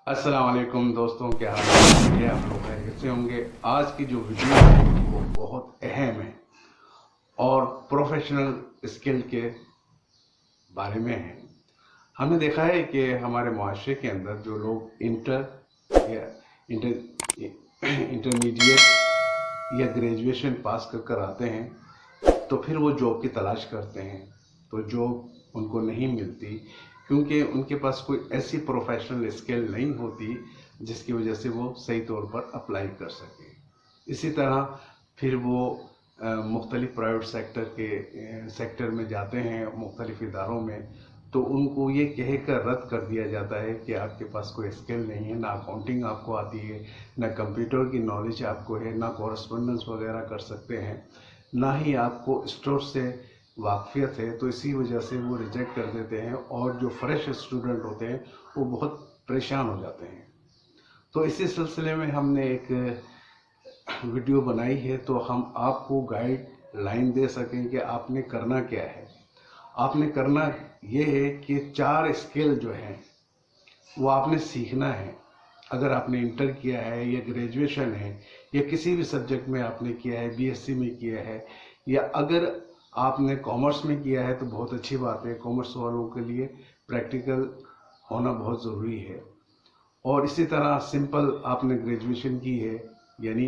अस्सलाम वालेकुम दोस्तों, क्या हाल है? आप लोग खैरियत से होंगे। आज की जो वीडियो है वो बहुत अहम है और प्रोफेशनल स्किल के बारे में है। हमने देखा है कि हमारे माशरे के अंदर जो लोग या इंटरमीडिएट या ग्रेजुएशन पास कर कर आते हैं तो फिर वो जॉब की तलाश करते हैं, तो जॉब उनको नहीं मिलती क्योंकि उनके पास कोई ऐसी प्रोफेशनल स्किल नहीं होती जिसकी वजह से वो सही तौर पर अप्लाई कर सके। इसी तरह फिर वो मुख्तलिफ प्राइवेट सेक्टर में जाते हैं, मुख्तलिफ इदारों में, तो उनको ये कह कर रद्द कर दिया जाता है कि आपके पास कोई स्किल नहीं है, ना अकाउंटिंग आपको आती है, ना कंप्यूटर की नॉलेज आपको है, ना कॉरस्पॉन्डेंस वगैरह कर सकते हैं, ना ही आपको स्टोर से वाकफियत है। तो इसी वजह से वो रिजेक्ट कर देते हैं और जो फ्रेश स्टूडेंट होते हैं वो बहुत परेशान हो जाते हैं। तो इसी सिलसिले में हमने एक वीडियो बनाई है तो हम आपको गाइड लाइन दे सकें कि आपने करना क्या है। आपने करना ये है कि 4 स्किल जो हैं वो आपने सीखना है। अगर आपने इंटर किया है या ग्रेजुएशन है या किसी भी सब्जेक्ट में आपने किया है, बीएससी में किया है, या अगर आपने कॉमर्स में किया है तो बहुत अच्छी बात है। कॉमर्स वालों के लिए प्रैक्टिकल होना बहुत ज़रूरी है। और इसी तरह सिंपल आपने ग्रेजुएशन की है, यानी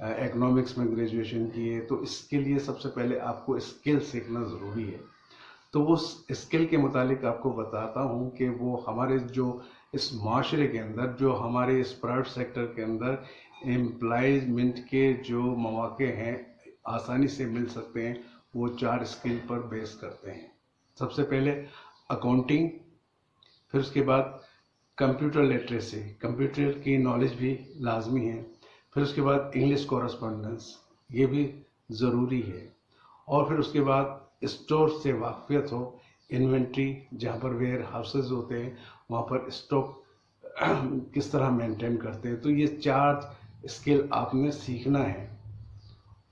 इकोनॉमिक्स में ग्रेजुएशन की है, तो इसके लिए सबसे पहले आपको स्किल सीखना ज़रूरी है। तो वो स्किल के मुतालिक आपको बताता हूँ कि वो हमारे जो इस माशरे के अंदर, जो हमारे इस प्राइवेट सेक्टर के अंदर एम्प्लॉयमेंट के जो मौके हैं आसानी से मिल सकते हैं, वो 4 स्किल पर बेस करते हैं। सबसे पहले अकाउंटिंग, फिर उसके बाद कंप्यूटर लिटरेसी, कंप्यूटर की नॉलेज भी लाजमी है, फिर उसके बाद इंग्लिश कॉरस्पॉन्डेंस, ये भी ज़रूरी है, और फिर उसके बाद स्टोर से वाकफियत हो, इन्वेंट्री, जहाँ पर वेयर हाउसेज होते हैं वहाँ पर स्टॉक किस तरह मेंटेन करते हैं। तो ये 4 स्किल आपने सीखना है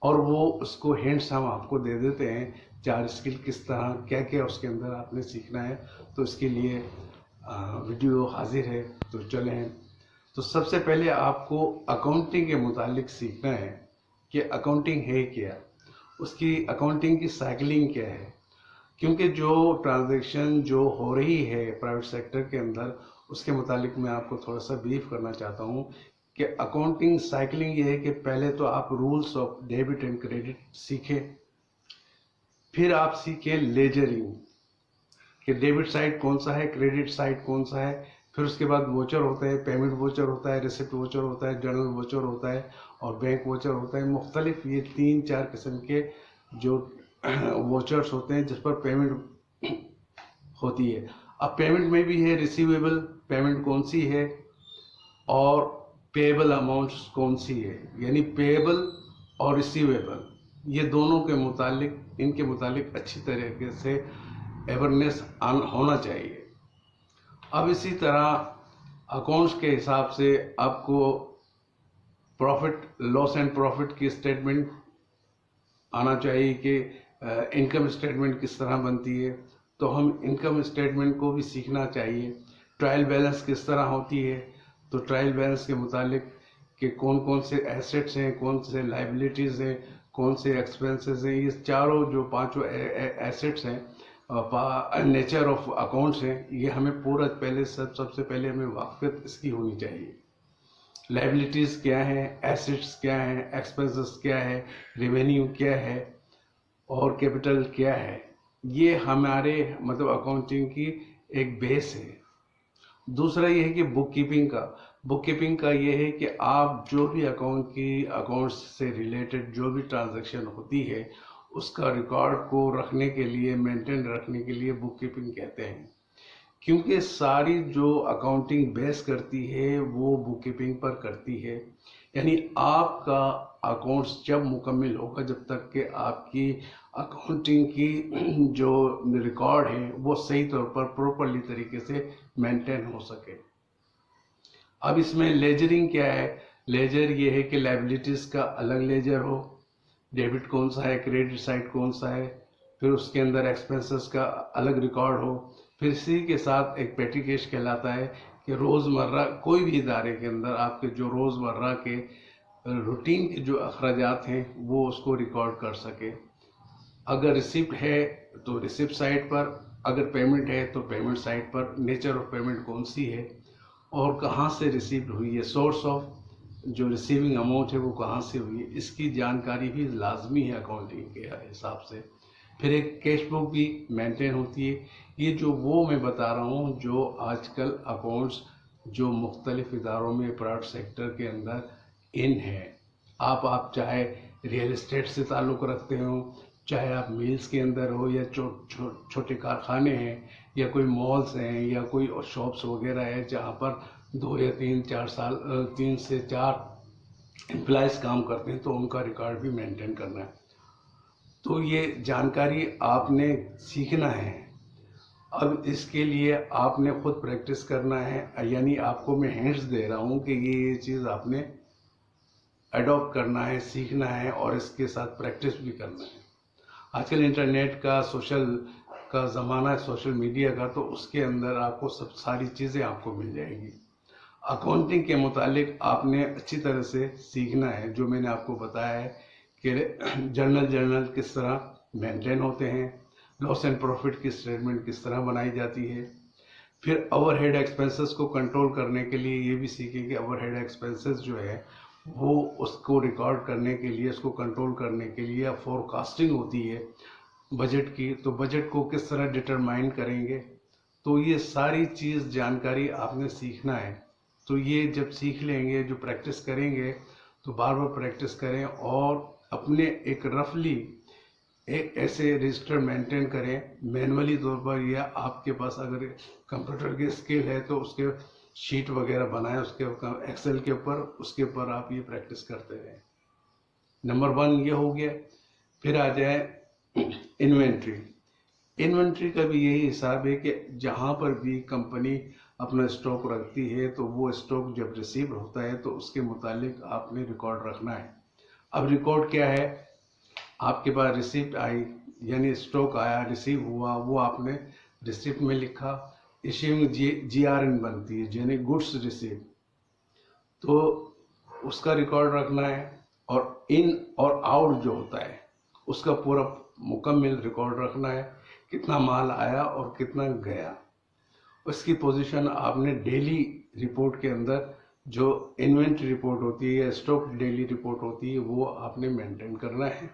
और वो उसको हैंड्स हम आपको दे देते हैं। 4 स्किल किस तरह, क्या क्या उसके अंदर आपने सीखना है। तो इसके लिए वीडियो हाजिर है, तो चलें। तो सबसे पहले आपको अकाउंटिंग के मुतालिक सीखना है कि अकाउंटिंग है क्या, उसकी अकाउंटिंग की साइकिलिंग क्या है। क्योंकि जो ट्रांजैक्शन जो हो रही है प्राइवेट सेक्टर के अंदर, उसके मुतालिक मैं आपको थोड़ा सा ब्रीफ करना चाहता हूँ कि अकाउंटिंग साइकिलिंग ये है कि पहले तो आप rules of debit and credit सीखें, फिर आप सीखें लेजरिंग कि डेबिट साइड कौन सा है, क्रेडिट साइड कौन सा है। फिर उसके बाद वोचर होते हैं, पेमेंट वोचर होता है, रिसिप्ट वोचर होता है, जर्नल वोचर होता है और बैंक वोचर होता है। मुख्तलिफ ये 3-4 किस्म के जो वोचर्स होते हैं जिस पर पेमेंट होती है। अब पेमेंट में भी है रिसीवेबल पेमेंट कौन सी है और पेएबल अमाउंट्स कौन सी है, यानी पेएबल और रिसीवेबल, ये दोनों के मुतालिक, इनके मुतालिक अच्छी तरीके से अवेयरनेस होना चाहिए। अब इसी तरह अकाउंट्स के हिसाब से आपको प्रॉफिट लॉस एंड प्रॉफिट की स्टेटमेंट आना चाहिए कि इनकम स्टेटमेंट किस तरह बनती है, तो हम इनकम स्टेटमेंट को भी सीखना चाहिए। ट्रायल बैलेंस किस तरह होती है, तो ट्रायल बैलेंस के मुतालिक कि कौन कौन से एसेट्स हैं, कौन से लाइबिलिटीज़ हैं, कौन से एक्सपेंसेस हैं, ये चारों जो 5 एसेट्स हैं, नेचर ऑफ अकाउंट्स हैं, ये हमें पूरा पहले सबसे पहले हमें वाकफियत इसकी होनी चाहिए। लाइबिलिटीज़ क्या है, एसेट्स क्या है, एक्सपेंसेस क्या है, रेवेन्यू क्या है और कैपिटल क्या है, ये हमारे मतलब अकाउंटिंग की एक बेस है। दूसरा ये है कि बुक कीपिंग का ये है कि आप जो भी अकाउंट्स से रिलेटेड जो भी ट्रांजैक्शन होती है उसका रिकॉर्ड को रखने के लिए, मेंटेन रखने के लिए बुक कीपिंग कहते हैं। क्योंकि सारी जो अकाउंटिंग बेस करती है वो बुक कीपिंग पर करती है, यानी आपका अकाउंट्स जब मुकम्मल होगा, जब तक कि आपकी अकाउंटिंग की जो रिकॉर्ड है वो सही तौर पर प्रॉपरली तरीके से मेंटेन हो सके। अब इसमें लेजरिंग क्या है, लेजर ये है कि लाइबिलिटीज़ का अलग लेजर हो, डेबिट कौन सा है, क्रेडिट साइड कौन सा है, फिर उसके अंदर एक्सपेंसेस का अलग रिकॉर्ड हो। फिर इसी के साथ एक पेटी कैश कहलाता है कि रोज़मर्रा कोई भी इदारे के अंदर आपके जो रोज़मर्रा के रूटीन के जो अखराजात हैं वो उसको रिकॉर्ड कर सके। अगर रिसिप्ट है तो रिसिप्ट साइड पर, अगर पेमेंट है तो पेमेंट साइड पर नेचर ऑफ पेमेंट कौन सी है और कहाँ से रिसीव हुई है, सोर्स ऑफ जो रिसीविंग अमाउंट है वो कहाँ से हुई है, इसकी जानकारी भी लाजमी है अकाउंटिंग के हिसाब से। फिर एक कैश बुक भी मेंटेन होती है। ये जो वो मैं बता रहा हूँ जो आजकल अकाउंट्स जो मुख्तलिफ इदारों में प्राइवेट सेक्टर के अंदर इन है। आप चाहे रियल इस्टेट से ताल्लुक़ रखते हो, चाहे आप मिल्स के अंदर हो, या छोटे कारखाने हैं, या कोई मॉल्स हैं, या कोई शॉप्स वगैरह है जहाँ पर 2 या 3 से 4 एम्प्लॉयज़ काम करते हैं, तो उनका रिकॉर्ड भी मेंटेन करना है। तो ये जानकारी आपने सीखना है। अब इसके लिए आपने खुद प्रैक्टिस करना है, यानी आपको मैं हिंट्स दे रहा हूँ कि ये चीज़ आपने अडॉप्ट करना है, सीखना है और इसके साथ प्रैक्टिस भी करना है। आजकल इंटरनेट का, सोशल का ज़माना है, सोशल मीडिया का, तो उसके अंदर आपको सब सारी चीज़ें आपको मिल जाएगी। अकाउंटिंग के मुतालिक आपने अच्छी तरह से सीखना है। जो मैंने आपको बताया है कि जर्नल किस तरह मेंटेन होते हैं, लॉस एंड प्रॉफिट की स्टेटमेंट किस तरह बनाई जाती है। फिर ओवरहेड एक्सपेंसेस को कंट्रोल करने के लिए ये भी सीखें कि ओवरहेड एक्सपेंसेस जो है वो उसको रिकॉर्ड करने के लिए, उसको कंट्रोल करने के लिए फोरकास्टिंग होती है बजट की, तो बजट को किस तरह डिटरमाइन करेंगे। तो ये सारी चीज़ जानकारी आपने सीखना है। तो ये जब सीख लेंगे, जो प्रैक्टिस करेंगे, तो बार बार प्रैक्टिस करें और अपने एक रफली एक ऐसे रजिस्टर मेंटेन करें मैनुअली तौर पर, या आपके पास अगर कंप्यूटर की स्किल है तो उसके शीट वगैरह बनाएं, उसके एक्सेल के ऊपर, उसके ऊपर आप ये प्रैक्टिस करते रहें। नंबर 1 ये हो गया। फिर आ जाए इन्वेंट्री। इन्वेंट्री का भी यही हिसाब है कि जहाँ पर भी कंपनी अपना स्टॉक रखती है तो वो स्टॉक जब रिसीव होता है तो उसके मुतालिक आपने रिकॉर्ड रखना है। अब रिकॉर्ड क्या है, आपके पास रिसिप्ट आई, यानी स्टॉक आया, रिसीव हुआ, वो आपने रिसिप्ट में लिखा। इश्यूइंग GRN बनती है, यानी गुड्स रिसीव, तो उसका रिकॉर्ड रखना है। और इन और आउट जो होता है उसका पूरा मुकम्मल रिकॉर्ड रखना है, कितना माल आया और कितना गया। उसकी पोजीशन आपने डेली रिपोर्ट के अंदर, जो इन्वेंट्री रिपोर्ट होती है या स्टॉक डेली रिपोर्ट होती है, वो आपने मेंटेन करना है।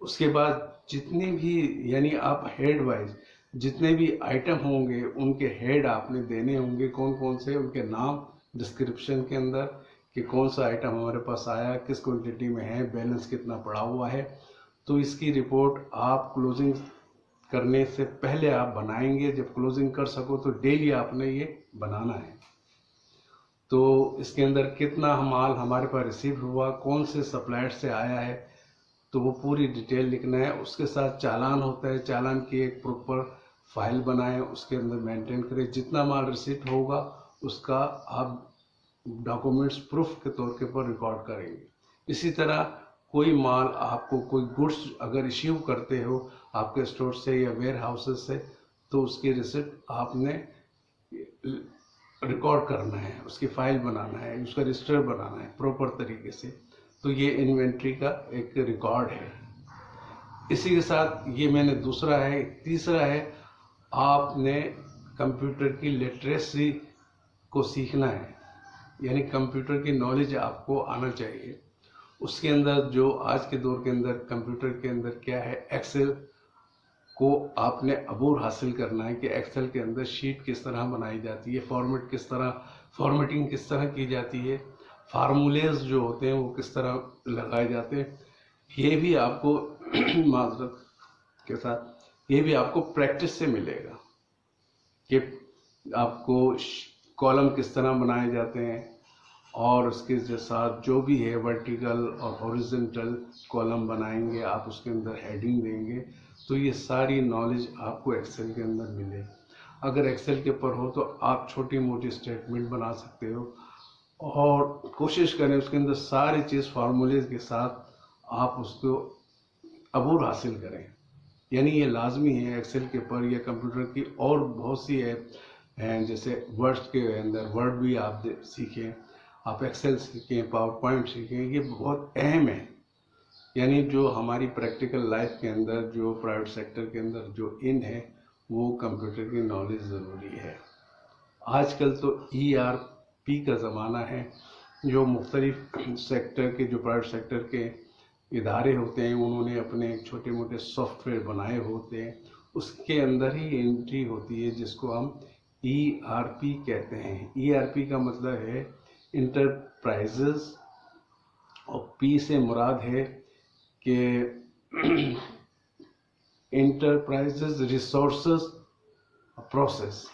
उसके बाद जितने भी, यानी आप हेड वाइज जितने भी आइटम होंगे उनके हेड आपने देने होंगे, कौन कौन से, उनके नाम डिस्क्रिप्शन के अंदर कि कौन सा आइटम हमारे पास आया, किस क्वांटिटी में है, बैलेंस कितना पड़ा हुआ है। तो इसकी रिपोर्ट आप क्लोजिंग करने से पहले आप बनाएंगे। जब क्लोजिंग कर सको तो डेली आपने ये बनाना है। तो इसके अंदर कितना माल हमारे पास रिसीव हुआ, कौन से सप्लायर से आया है, तो वो पूरी डिटेल लिखना है। उसके साथ चालान होता है, चालान की एक प्रॉपर फाइल बनाएं, उसके अंदर मेंटेन करें। जितना माल रिसीव होगा उसका आप डॉक्यूमेंट्स प्रूफ के तौर के पर रिकॉर्ड करेंगे। इसी तरह कोई माल आपको, कोई गुड्स अगर इश्यू करते हो आपके स्टोर से या वेयर हाउसेस से, तो उसकी रिसिप्ट आपने रिकॉर्ड करना है, उसकी फाइल बनाना है, उसका रजिस्टर बनाना है प्रॉपर तरीके से। तो ये इन्वेंट्री का एक रिकॉर्ड है। इसी के साथ ये मैंने दूसरा है। तीसरा है, आपने कंप्यूटर की लिटरेसी को सीखना है, यानी कंप्यूटर की नॉलेज आपको आना चाहिए। उसके अंदर जो आज के दौर के अंदर कंप्यूटर के अंदर क्या है, एक्सेल को आपने अबूर हासिल करना है कि एक्सेल के अंदर शीट किस तरह बनाई जाती है, फॉर्मेटिंग किस तरह की जाती है, फार्मूलेज जो होते हैं वो किस तरह लगाए जाते हैं। ये भी आपको माजरत के साथ ये भी आपको प्रैक्टिस से मिलेगा कि आपको कॉलम किस तरह बनाए जाते हैं, और उसके साथ जो भी है वर्टिकल और हॉरिजॉन्टल कॉलम बनाएंगे आप, उसके अंदर हेडिंग देंगे। तो ये सारी नॉलेज आपको एक्सेल के अंदर मिले। अगर एक्सेल के ऊपर हो तो आप छोटी मोटी स्टेटमेंट बना सकते हो, और कोशिश करें उसके अंदर सारी चीज़ फार्मूलेज के साथ आप उसको अबूर हासिल करें। यानी ये लाजमी है एक्सेल के ऊपर या कंप्यूटर की और बहुत सी हैं, जैसे वर्ड्स के अंदर वर्ड भी आप सीखें, आप एक्सेल सीखें, पावर पॉइंट सीखें, ये बहुत अहम है। यानी जो हमारी प्रैक्टिकल लाइफ के अंदर, जो प्राइवेट सेक्टर के अंदर जो इन है, वो कंप्यूटर की नॉलेज ज़रूरी है। आजकल तो ERP का ज़माना है। जो मुख्तलिफ सेक्टर के, जो प्राइवेट सेक्टर के इदारे होते हैं, उन्होंने अपने छोटे मोटे सॉफ्टवेयर बनाए होते हैं, उसके अंदर ही एंट्री होती है जिसको हम ERP कहते हैं। ERP का मतलब है इंटरप्राइजेज, और P से मुराद है कि इंटरप्राइजेज रिसोर्सेज प्रोसेस,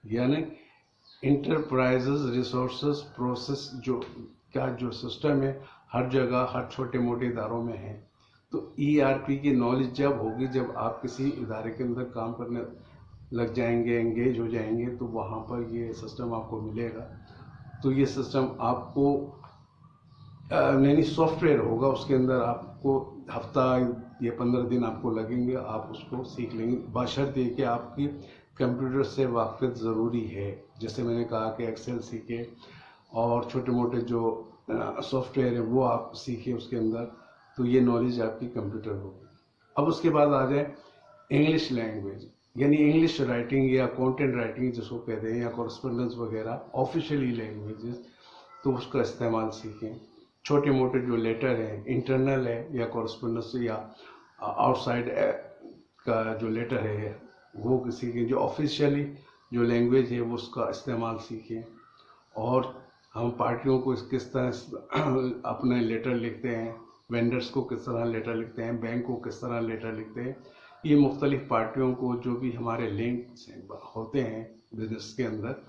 यानी इंटरप्राइजेज रिसोर्सेज प्रोसेस जो सिस्टम है, हर जगह हर छोटे मोटे इदारों में है। तो ERP की नॉलेज जब होगी, जब आप किसी इदारे के अंदर काम करने लग जाएंगे, एंगेज हो जाएंगे, तो वहाँ पर ये सिस्टम आपको मिलेगा। तो ये सिस्टम आपको यानी सॉफ्टवेयर होगा, उसके अंदर आपको हफ्ता या 15 दिन आपको लगेंगे, आप उसको सीख लेंगे, बशर्ते कि आपकी कंप्यूटर से वाकिफ़ ज़रूरी है। जैसे मैंने कहा कि एक्सेल सीखे और छोटे मोटे जो सॉफ्टवेयर है वो आप सीखे उसके अंदर, तो ये नॉलेज आपकी कंप्यूटर होगी। अब उसके बाद आ जाए इंग्लिश लैंग्वेज, यानी इंग्लिश राइटिंग या कंटेंट राइटिंग जिसको कहते हैं, या कॉरेस्पोंडेंस वगैरह ऑफिशियली लैंग्वेजेस, तो उसका इस्तेमाल सीखें। छोटे मोटे जो लेटर है, इंटरनल है या कॉरेस्पोंडेंस या आउटसाइड का जो लेटर है वो सीखें। जो ऑफिशियली जो लैंग्वेज है वो उसका इस्तेमाल सीखें। और हम पार्टियों को किस तरह अपने लेटर लिखते हैं, वेंडर्स को किस तरह लेटर लिखते हैं, बैंक को किस तरह लेटर लिखते हैं, ये मुख्तलिफ पार्टियों को जो भी हमारे लिंक्स होते हैं बिजनेस के अंदर,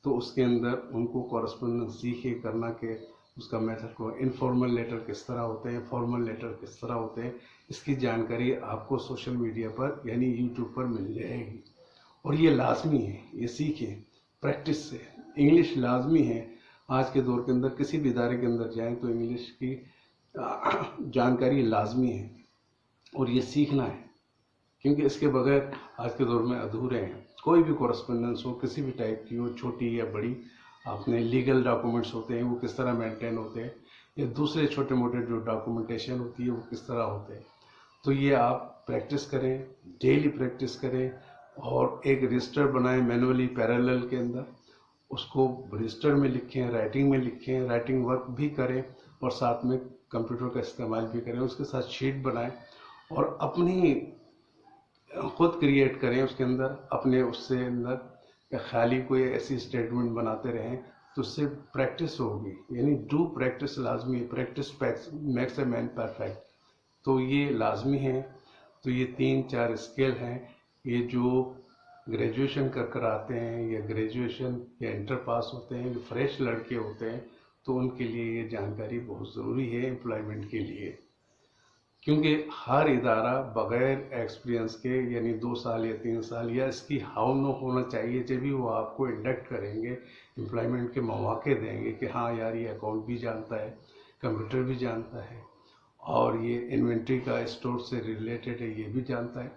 तो उसके अंदर उनको कॉरेस्पोंडेंस सीखे करना के उसका मेथड को, इनफॉर्मल लेटर किस तरह होते हैं, फॉर्मल लेटर किस तरह होते हैं, इसकी जानकारी आपको सोशल मीडिया पर यानी यूट्यूब पर मिल जाएगी। और ये लाजमी है, ये सीखें प्रैक्टिस से। इंग्लिश लाजमी है। आज के दौर के अंदर किसी भी इदारे के अंदर जाएं तो इंग्लिश की जानकारी लाजमी है और ये सीखना है, क्योंकि इसके बगैर आज के दौर में अधूरे हैं। कोई भी कॉरेस्पोंडेंस हो, किसी भी टाइप की हो, छोटी या बड़ी, अपने लीगल डॉक्यूमेंट्स होते हैं वो किस तरह मेंटेन होते हैं, या दूसरे छोटे मोटे जो डॉक्यूमेंटेशन होती है वो किस तरह होते हैं, तो ये आप प्रैक्टिस करें, डेली प्रैक्टिस करें। और एक रजिस्टर बनाएं मैनुअली पैरेलल के अंदर, उसको रजिस्टर में लिखें, राइटिंग में लिखें, राइटिंग वर्क भी करें और साथ में कंप्यूटर का इस्तेमाल भी करें। उसके साथ शीट बनाएं और अपनी खुद क्रिएट करें उसके अंदर, अपने उससे अंदर खाली कोई ऐसी स्टेटमेंट बनाते रहें, तो उससे प्रैक्टिस होगी। यानी डू प्रैक्टिस लाजमी है, practice makes a man perfect, तो ये लाजमी है। तो ये 3-4 स्किल हैं, ये जो ग्रेजुएशन कर आते हैं या ग्रेजुएशन या इंटर पास होते हैं, जो फ्रेश लड़के होते हैं, तो उनके लिए ये जानकारी बहुत ज़रूरी है एम्प्लॉयमेंट के लिए। क्योंकि हर इदारा बग़ैर एक्सपीरियंस के, यानी 2 साल या 3 साल या इसकी हाउ नो होना चाहिए, जब भी वो आपको इंडक्ट करेंगे, एम्प्लॉयमेंट के मौके देंगे कि हाँ यार ये अकाउंट भी जानता है, कंप्यूटर भी जानता है, और ये इन्वेंट्री का स्टोर से रिलेटेड है ये भी जानता है।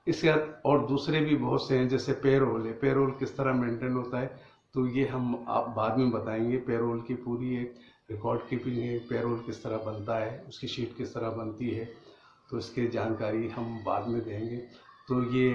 इसके बाद और दूसरे भी बहुत से हैं, जैसे पेरोल है, पेरोल किस तरह मेंटेन होता है, तो ये हम आप बाद में बताएंगे। पेरोल की पूरी एक रिकॉर्ड कीपिंग है, पेरोल किस तरह बनता है, उसकी शीट किस तरह बनती है, तो इसकी जानकारी हम बाद में देंगे। तो ये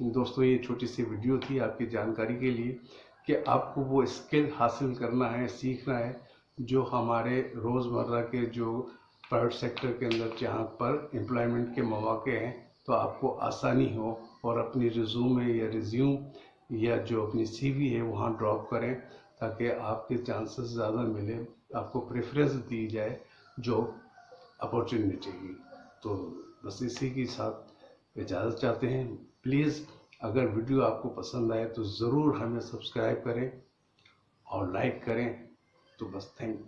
दोस्तों, ये छोटी सी वीडियो थी आपकी जानकारी के लिए कि आपको वो स्किल हासिल करना है, सीखना है, जो हमारे रोज़मर्रा के जो प्राइवेट सेक्टर के अंदर जहाँ पर एम्प्लॉयमेंट के मौके हैं, तो आपको आसानी हो और अपनी रिज्यूमे या रिज्यूम या जो अपनी CV है वहाँ ड्रॉप करें, ताकि आपके चांसेस ज़्यादा मिले, आपको प्रेफरेंस दी जाए जॉब अपॉर्चुनिटी की। तो बस इसी के साथ इजाज़त चाहते हैं। प्लीज़ अगर वीडियो आपको पसंद आए तो ज़रूर हमें सब्सक्राइब करें और लाइक करें। तो बस थैंक यू।